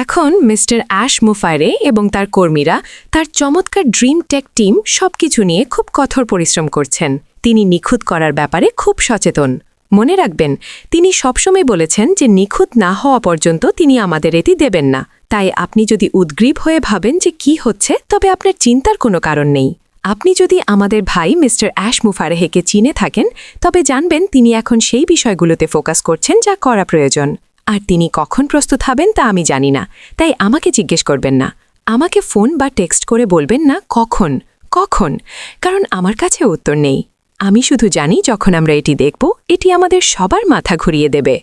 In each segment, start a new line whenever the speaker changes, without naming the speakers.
এখন mister ash মুফারে এবং তার কর্মীরা তার চমৎকার ড্রিম টেক টিম সবকিছু নিয়ে খুব কঠোর পরিশ্রম করছেন। তিনি নিখুঁত করার ব্যাপারে খুব সচেতন। মনে রাখবেন, তিনি সবসময় বলেছেন যে নিখুঁত না হওয়া পর্যন্ত তিনি আমাদের এটি দেবেন না। তাই আপনি যদি উদ্গ্রীব হয়ে ভাবেন যে কি হচ্ছে, তবে আপনার চিন্তার কোনো কারণ নেই। আপনি যদি আমাদের ভাই মিস্টার অ্যাশ মুফারেহেকে চিনে থাকেন, তবে জানবেন তিনি এখন সেই বিষয়গুলোতে ফোকাস করছেন যা করা প্রয়োজন। আর তিনি কখন প্রস্তুত হবেন তা আমি জানি না, তাই আমাকে জিজ্ঞেস করবেন না। আমাকে ফোন বা টেক্সট করে বলবেন না কখন কখন, কারণ আমার কাছে উত্তর নেই। আমি শুধু জানি যখন আমরা এটি দেখব, এটি আমাদের সবার মাথা ঘুরিয়ে দেবে।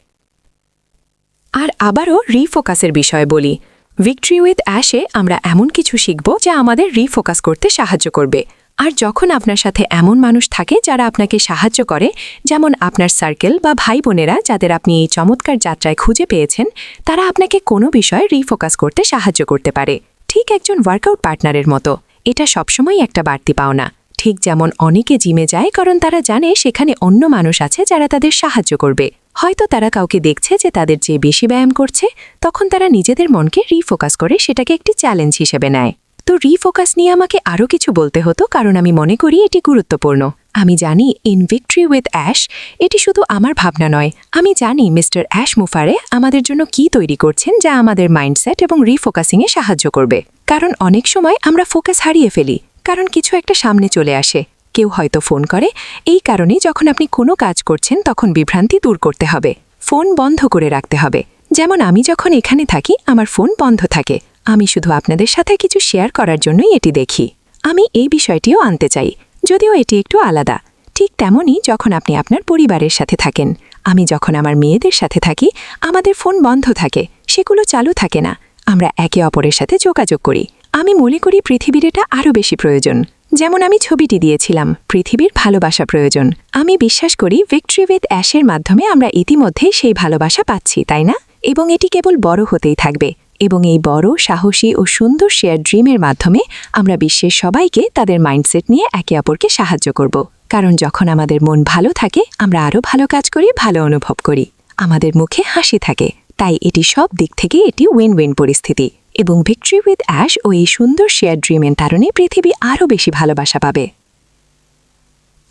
আর আবারও রিফোকাসের বিষয়ে বলি, ভিক্টরি উইথ অ্যাশে আমরা এমন কিছু শিখব যা আমাদের রিফোকাস করতে সাহায্য করবে। আর যখন আপনার সাথে এমন মানুষ থাকে যারা আপনাকে সাহায্য করে, যেমন আপনার সার্কেল বা ভাই বোনেরা যাদের আপনি এই চমৎকার যাত্রায় খুঁজে পেয়েছেন, তারা আপনাকে কোনো বিষয়ে রিফোকাস করতে সাহায্য করতে পারে, ঠিক একজন ওয়ার্কআউট পার্টনারের মতো। এটা সবসময় একটা বাড়তি পাওনা। ঠিক যেমন অনেকে জিমে যায় কারণ তারা জানে সেখানে অন্য মানুষ আছে যারা তাদের সাহায্য করবে। হয়তো তারা কাউকে দেখছে যে তাদের চেয়ে বেশি ব্যায়াম করছে, তখন তারা নিজেদের মনকে রিফোকাস করে সেটাকে একটি চ্যালেঞ্জ হিসেবে নেয়। তো রিফোকাস নিয়ে আমাকে আরও কিছু বলতে হতো, কারণ আমি মনে করি এটি গুরুত্বপূর্ণ। আমি জানি ইন ভিক্টরি উইথ অ্যাশ এটি শুধু আমার ভাবনা নয়। আমি জানি মিস্টার অ্যাশ মুফারে আমাদের জন্য কি তৈরি করছেন যা আমাদের মাইন্ডসেট এবং রিফোকাসিংয়ে সাহায্য করবে। কারণ অনেক সময় আমরা ফোকাস হারিয়ে ফেলি, কারণ কিছু একটা সামনে চলে আসে। কেউ হয়তো ফোন করে। এই কারণে যখন আপনি কোনো কাজ করছেন তখন বিভ্রান্তি দূর করতে হবে। ফোন বন্ধ করে রাখতে হবে। যেমন আমি যখন এখানে থাকি আমার ফোন বন্ধ থাকে। আমি শুধু আপনাদের সাথে কিছু শেয়ার করার জন্যই এটি দেখি। আমি এই বিষয়টিও আনতে চাই, যদিও এটি একটু আলাদা। ঠিক তেমনই যখন আপনি আপনার পরিবারের সাথে থাকেন। আমি যখন আমার মেয়েদের সাথে থাকি, আমাদের ফোন বন্ধ থাকে, সেগুলো চালু থাকে না। আমরা একে অপরের সাথে যোগাযোগ করি। আমি মনে করি পৃথিবীর এটা আরও বেশি প্রয়োজন। যেমন আমি ছবিটি দিয়েছিলাম, পৃথিবীর ভালোবাসা প্রয়োজন। আমি বিশ্বাস করি ভিক্টরি উইথ অ্যাশের মাধ্যমে আমরা ইতিমধ্যেই সেই ভালোবাসা পাচ্ছি, তাই না? এবং এটি কেবল বড় হতেই থাকবে। এবং এই বড়, সাহসী ও সুন্দর শেয়ার ড্রিমের মাধ্যমে আমরা বিশ্বের সবাইকে তাদের মাইন্ডসেট নিয়ে একে অপরকে সাহায্য করব। কারণ যখন আমাদের মন ভালো থাকে, আমরা আরও ভালো কাজ করি, ভালো অনুভব করি, আমাদের মুখে হাসি থাকে। তাই এটি সব দিক থেকে এটি উইন উইন পরিস্থিতি। এবং ভিক্টরি উইথ অ্যাশ ও এই সুন্দর শেয়ার ড্রিমের কারণে পৃথিবী আরও বেশি ভালোবাসা পাবে।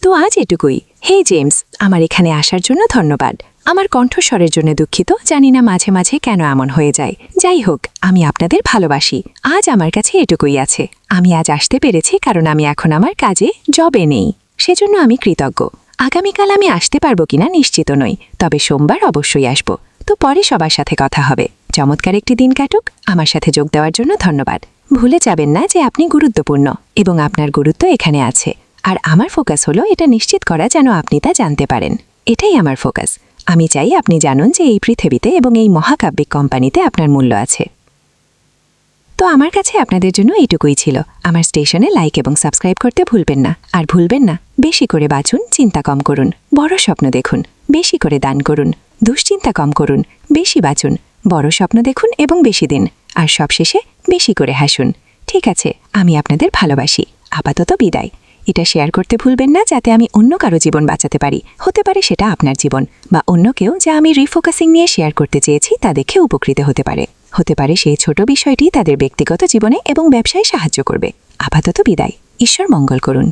তো আজ এটুকুই। হে জেমস, আমার এখানে আসার জন্য ধন্যবাদ। আমার কণ্ঠস্বরের জন্য দুঃখিত, জানি না মাঝে মাঝে কেন এমন হয়ে যায়। যাই হোক, আমি আপনাদের ভালোবাসি। আজ আমার কাছে এটুকুই আছে। আমি আজ আসতে পেরেছি কারণ আমি এখন আমার কাজে জবে নেই, সেজন্য আমি কৃতজ্ঞ। আগামীকাল আমি আসতে পারবো কিনা নিশ্চিত নই, তবে সোমবার অবশ্যই আসব। তো পরে সবার সাথে কথা হবে। চমৎকার একটি দিন কাটুক। আমার সাথে যোগ দেওয়ার জন্য ধন্যবাদ। ভুলে যাবেন না যে আপনি গুরুত্বপূর্ণ এবং আপনার গুরুত্ব এখানে আছে। আর আমার ফোকাস হলো এটা নিশ্চিত করা যেন আপনি তা জানতে পারেন। এটাই আমার ফোকাস। আমি চাই আপনি জানুন যে এই পৃথিবীতে এবং এই মহাকাব্যিক কোম্পানিতে আপনার মূল্য আছে। তো আমার কাছে আপনাদের জন্য এইটুকুই ছিল। আমার স্টেশনে লাইক এবং সাবস্ক্রাইব করতে ভুলবেন না। আর ভুলবেন না, বেশি করে বাঁচুন, চিন্তা কম করুন, বড় স্বপ্ন দেখুন, বেশি করে দান করুন, দুশ্চিন্তা কম করুন, বেশি বাঁচুন, বড় স্বপ্ন দেখুন এবং বেশি দিন। আর সবশেষে বেশি করে হাসুন। ঠিক আছে, আমি আপনাদের ভালোবাসি। আপাতত বিদায়। এটা শেয়ার করতে ভুলবেন না যাতে আমি অন্য কারো জীবন বাঁচাতে পারি। হতে পারে সেটা আপনার জীবন, বা অন্য কেউ যা আমি রিফোকাসিং নিয়ে শেয়ার করতে চেয়েছি তা দেখে উপকৃত হতে পারে। হতে পারে সেই ছোট বিষয়টি তাদের ব্যক্তিগত জীবনে এবং ব্যবসায় সাহায্য করবে। আপাতত বিদায়। ঈশ্বর মঙ্গল করুন।